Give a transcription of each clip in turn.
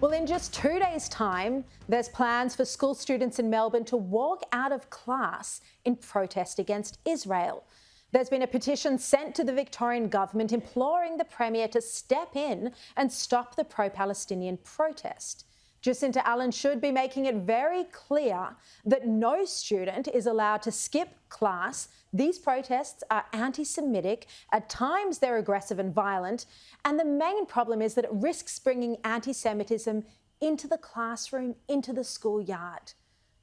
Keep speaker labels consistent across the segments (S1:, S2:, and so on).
S1: Well, in just 2 days' time, there's plans for school students in Melbourne to walk out of class in protest against Israel. There's been a petition sent to the Victorian government imploring the Premier to step in and stop the pro-Palestinian protest. Jacinta Allen should be making it very clear that no student is allowed to skip class. These protests are anti-Semitic, at times they're aggressive and violent, and the main problem is that it risks bringing anti-Semitism into the classroom, into the schoolyard.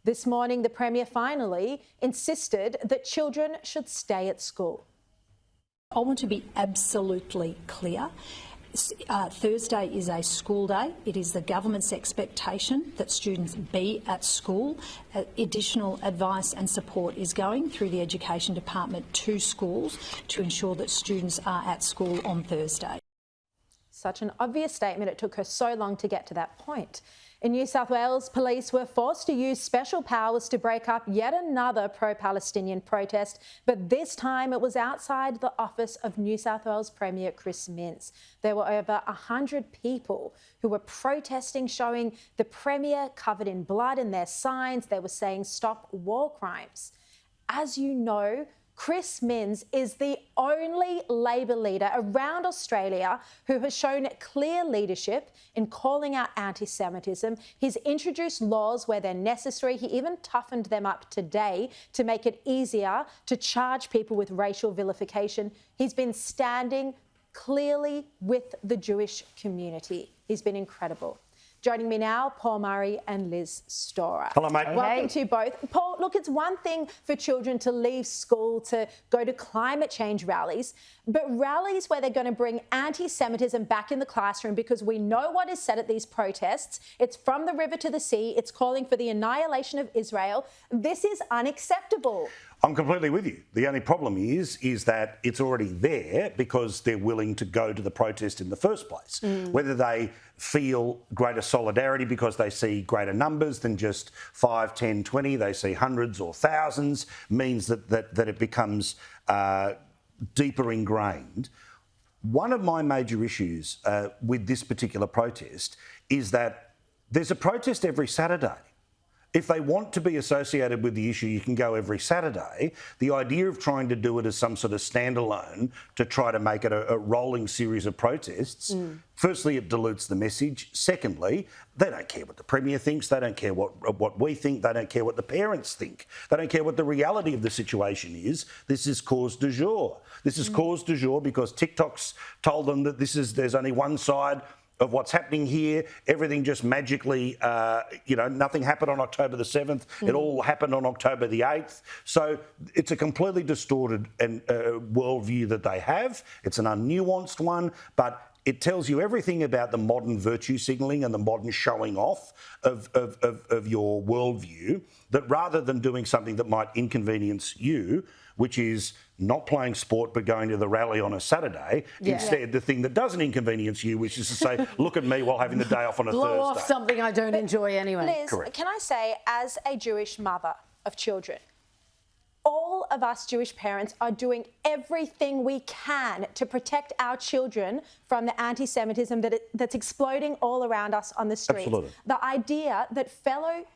S1: This morning, the Premier finally insisted that children should stay at school.
S2: I want to be absolutely clear. Thursday is a school day. It is the government's expectation that students be at school. Additional advice and support is going through the Education Department to schools to ensure that students are at school on Thursday.
S1: Such an obvious statement, it took her so long to get to that point. In New South Wales, police were forced to use special powers to break up yet another pro-Palestinian protest, but this time it was outside the office of New South Wales Premier Chris Minns. There were over 100 people who were protesting, showing the Premier covered in blood in their signs. They were saying, "Stop war crimes." As you know, Chris Minns is the only Labor leader around Australia who has shown clear leadership in calling out anti-Semitism. He's introduced laws where they're necessary. He even toughened them up today to make it easier to charge people with racial vilification. He's been standing clearly with the Jewish community. He's been incredible. Joining me now, Paul Murray and Liz Storer.
S3: Hello, mate.
S1: Welcome to you both. Paul, look, it's one thing for children to leave school to go to climate change rallies, but rallies where they're going to bring anti-Semitism back in the classroom, because we know what is said at these protests. It's from the river to the sea. It's calling for the annihilation of Israel. This is unacceptable.
S3: I'm completely with you. The only problem is that it's already there because they're willing to go to the protest in the first place. Whether they feel greater solidarity because they see greater numbers than just 5, 10, 20, they see hundreds or thousands, means that it becomes deeper ingrained. One of my major issues with this particular protest is that there's a protest every Saturday. If they want to be associated with the issue, you can go every Saturday. The idea of trying to do it as some sort of standalone to try to make it a rolling series of protests, firstly, it dilutes the message. Secondly, they don't care what the Premier thinks. They don't care what we think. They don't care what the parents think. They don't care what the reality of the situation is. This is cause du jour. This is cause du jour because TikTok's told them that there's only one side of what's happening here. Everything just magically, nothing happened on October the 7th. It all happened on October the 8th. So it's a completely distorted worldview that they have. It's an unnuanced one, but it tells you everything about the modern virtue signalling and the modern showing off of your worldview, that rather than doing something that might inconvenience you, which is not playing sport but going to the rally on a Saturday, instead the thing that doesn't inconvenience you, which is to say, look at me while having the day off on a Thursday.
S4: Blow off something I don't enjoy anyway.
S1: Liz,
S3: Correct.
S1: Can I say, as a Jewish mother of children, all of us Jewish parents are doing everything we can to protect our children from the anti-Semitism that's exploding all around us on the streets.
S3: Absolutely.
S1: The idea that fellow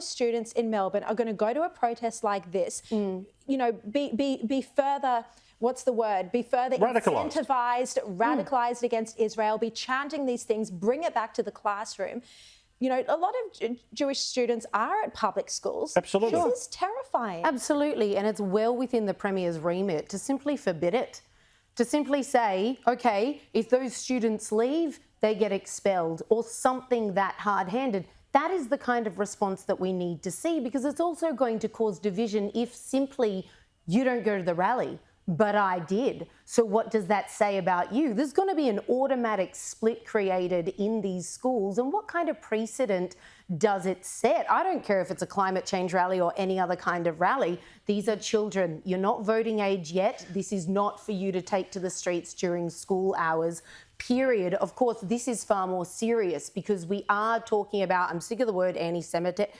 S1: students in Melbourne are going to go to a protest like this, be further, what's the word? Be further radicalised against Israel, be chanting these things, bring it back to the classroom. You know, a lot of Jewish students are at public schools.
S3: Absolutely.
S1: This is terrifying.
S4: Absolutely, and it's well within the Premier's remit to simply forbid it. To simply say, OK, if those students leave, they get expelled, or something that hard-handed. That is the kind of response that we need to see, because it's also going to cause division if simply you don't go to the rally, but I did. So what does that say about you? There's going to be an automatic split created in these schools, and what kind of precedent does it set? I don't care if it's a climate change rally or any other kind of rally. These are children. You're not voting age yet. This is not for you to take to the streets during school hours, period. Of course, this is far more serious because we are talking about, I'm sick of the word anti-Semitic,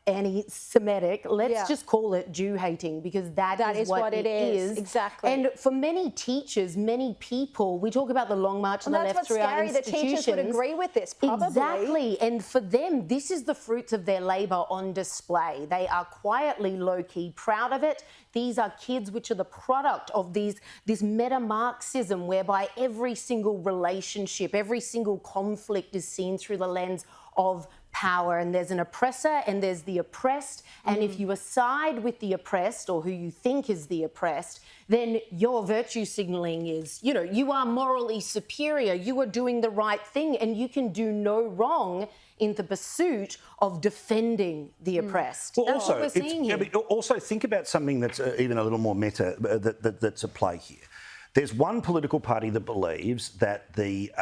S4: anti-Semitic. Let's
S1: Yeah.
S4: just call it Jew hating, because that is what it is.
S1: Exactly.
S4: And for many teachers, many people, we talk about the long march on the
S1: that's
S4: left
S1: what's
S4: through our
S1: scary. The
S4: institutions.
S1: teachers would agree with this, probably.
S4: Exactly. And for them, this is the fruits of their labour on display. They are quietly, low-key proud of it. These are kids which are the product of this meta-Marxism, whereby every single relationship, every single conflict is seen through the lens of power, and there's an oppressor and there's the oppressed, and if you side with the oppressed, or who you think is the oppressed, then your virtue signalling is, you are morally superior, you are doing the right thing, and you can do no wrong in the pursuit of defending the oppressed.
S3: Well,
S4: That's what we're seeing here.
S3: also think about something that's even a little more meta that's at play here. There's one political party that believes that the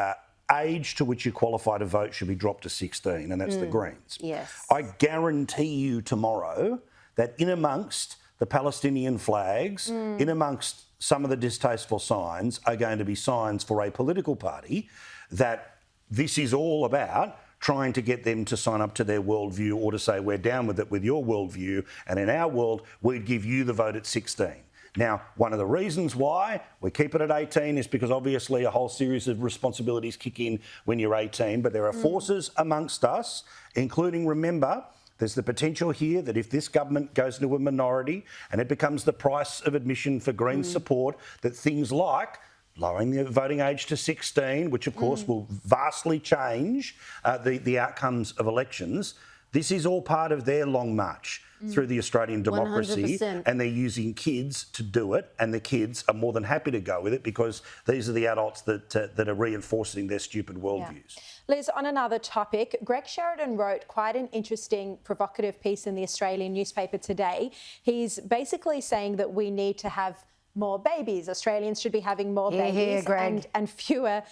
S3: age to which you qualify to vote should be dropped to 16, and that's the Greens.
S4: Yes.
S3: I guarantee you tomorrow that in amongst the Palestinian flags, in amongst some of the distasteful signs, are going to be signs for a political party that this is all about trying to get them to sign up to their worldview, or to say, we're down with it with your worldview, and in our world, we'd give you the vote at 16. Now, one of the reasons why we keep it at 18 is because obviously a whole series of responsibilities kick in when you're 18, but there are forces amongst us, including, remember, there's the potential here that if this government goes into a minority and it becomes the price of admission for Green support, that things like lowering the voting age to 16, which of course will vastly change the outcomes of elections. This is all part of their long march through the Australian democracy,
S4: 100%.
S3: and they're using kids to do it, and the kids are more than happy to go with it because these are the adults that are reinforcing their stupid worldviews.
S1: Liz, on another topic, Greg Sheridan wrote quite an interesting, provocative piece in the Australian newspaper today. He's basically saying that we need to have more babies. Australians should be having more babies and fewer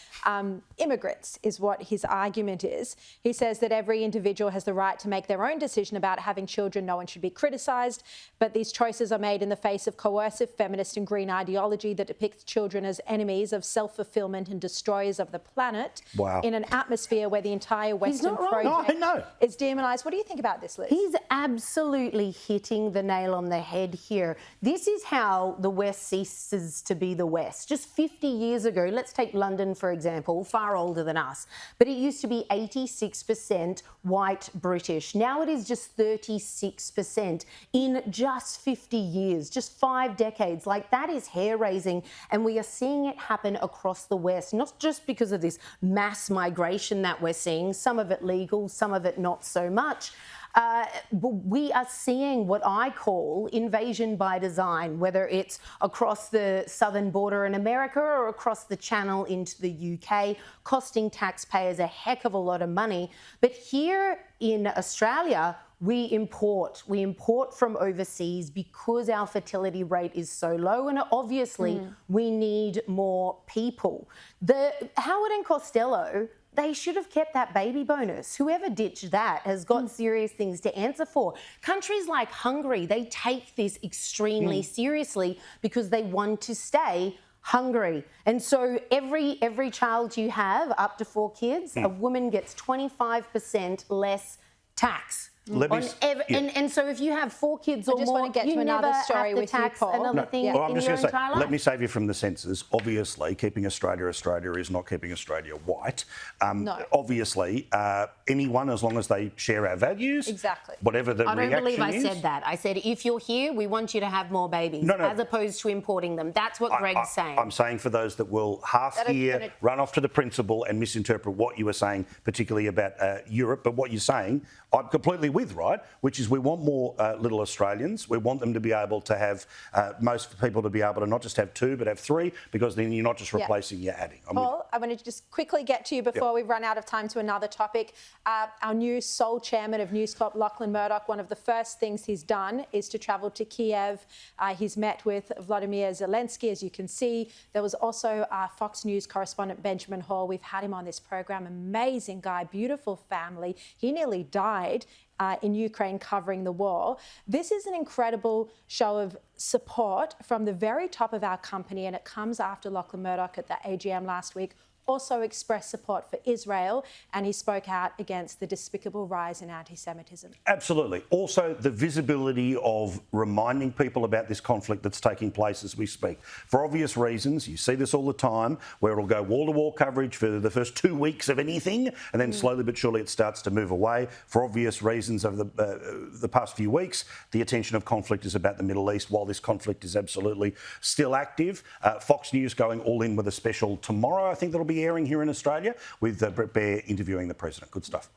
S1: immigrants, is what his argument is. He says that every individual has the right to make their own decision about having children. No one should be criticised, but these choices are made in the face of coercive feminist and green ideology that depicts children as enemies of self-fulfilment and destroyers of the planet.
S3: Wow.
S1: In an atmosphere where the entire Western
S4: not wrong.
S1: project
S3: No.
S1: is demonised. What do you think about this, Liz?
S4: He's absolutely hitting the nail on the head here. This is how the West ceases to be the West. Just 50 years ago, let's take London, for example, far older than us, but it used to be 86% white British. Now it is just 36% in just 50 years, just 5 decades. Like, that is hair-raising, and we are seeing it happen across the West, not just because of this mass migration that we're seeing, some of it legal, some of it not so much. But we are seeing what I call invasion by design, whether it's across the southern border in America or across the channel into the UK, costing taxpayers a heck of a lot of money. But here in Australia, we import from overseas because our fertility rate is so low, and obviously we need more people. Howard and Costello, they should have kept that baby bonus. Whoever ditched that has got serious things to answer for. Countries like Hungary, they take this extremely seriously because they want to stay hungry. And so every child you have, up to 4 kids, a woman gets 25% less tax. And so if you have 4 kids or more,
S1: just want to get
S4: you
S1: to
S4: never
S1: another story
S4: have to
S1: with you,
S4: tax
S1: Paul.
S4: another thing
S3: Well, I'm
S4: in
S3: just
S4: your
S3: going to say,
S4: entire life.
S3: let me save you from the censors. Obviously, keeping Australia is not keeping Australia white.
S1: No.
S3: Obviously, anyone, as long as they share our values,
S1: Exactly.
S3: whatever the
S4: I don't
S3: reaction
S4: believe I
S3: is.
S4: said that. I said, if you're here, we want you to have more babies,
S3: No.
S4: as opposed to importing them. That's what Greg's saying.
S3: I'm saying for those that will half
S1: That are
S3: hear,
S1: gonna-
S3: run off to the principal and misinterpret what you were saying, particularly about Europe, but what you're saying, I'm completely with, right? Which is we want more little Australians. We want them to be able to have, most people to be able to not just have 2, but have 3, because then you're not just replacing, you're adding. I'm with you.
S1: Paul, I want to just quickly get to you before we run out of time to another topic. Our new sole chairman of News Corp, Lachlan Murdoch, one of the first things he's done is to travel to Kiev. He's met with Vladimir Zelensky, as you can see. There was also Fox News correspondent Benjamin Hall. We've had him on this program. Amazing guy, beautiful family. He nearly died in Ukraine covering the war. This is an incredible show of support from the very top of our company, and it comes after Lachlan Murdoch at the AGM last week also expressed support for Israel, and he spoke out against the despicable rise in anti-Semitism.
S3: Absolutely. Also, the visibility of reminding people about this conflict that's taking place as we speak. For obvious reasons, you see this all the time, where it'll go wall-to-wall coverage for the first 2 weeks of anything, and then slowly but surely it starts to move away. For obvious reasons, over the past few weeks, the attention of conflict is about the Middle East, while this conflict is absolutely still active. Fox News going all in with a special tomorrow, I think that'll be airing here in Australia, with Brett Baer interviewing the President. Good stuff.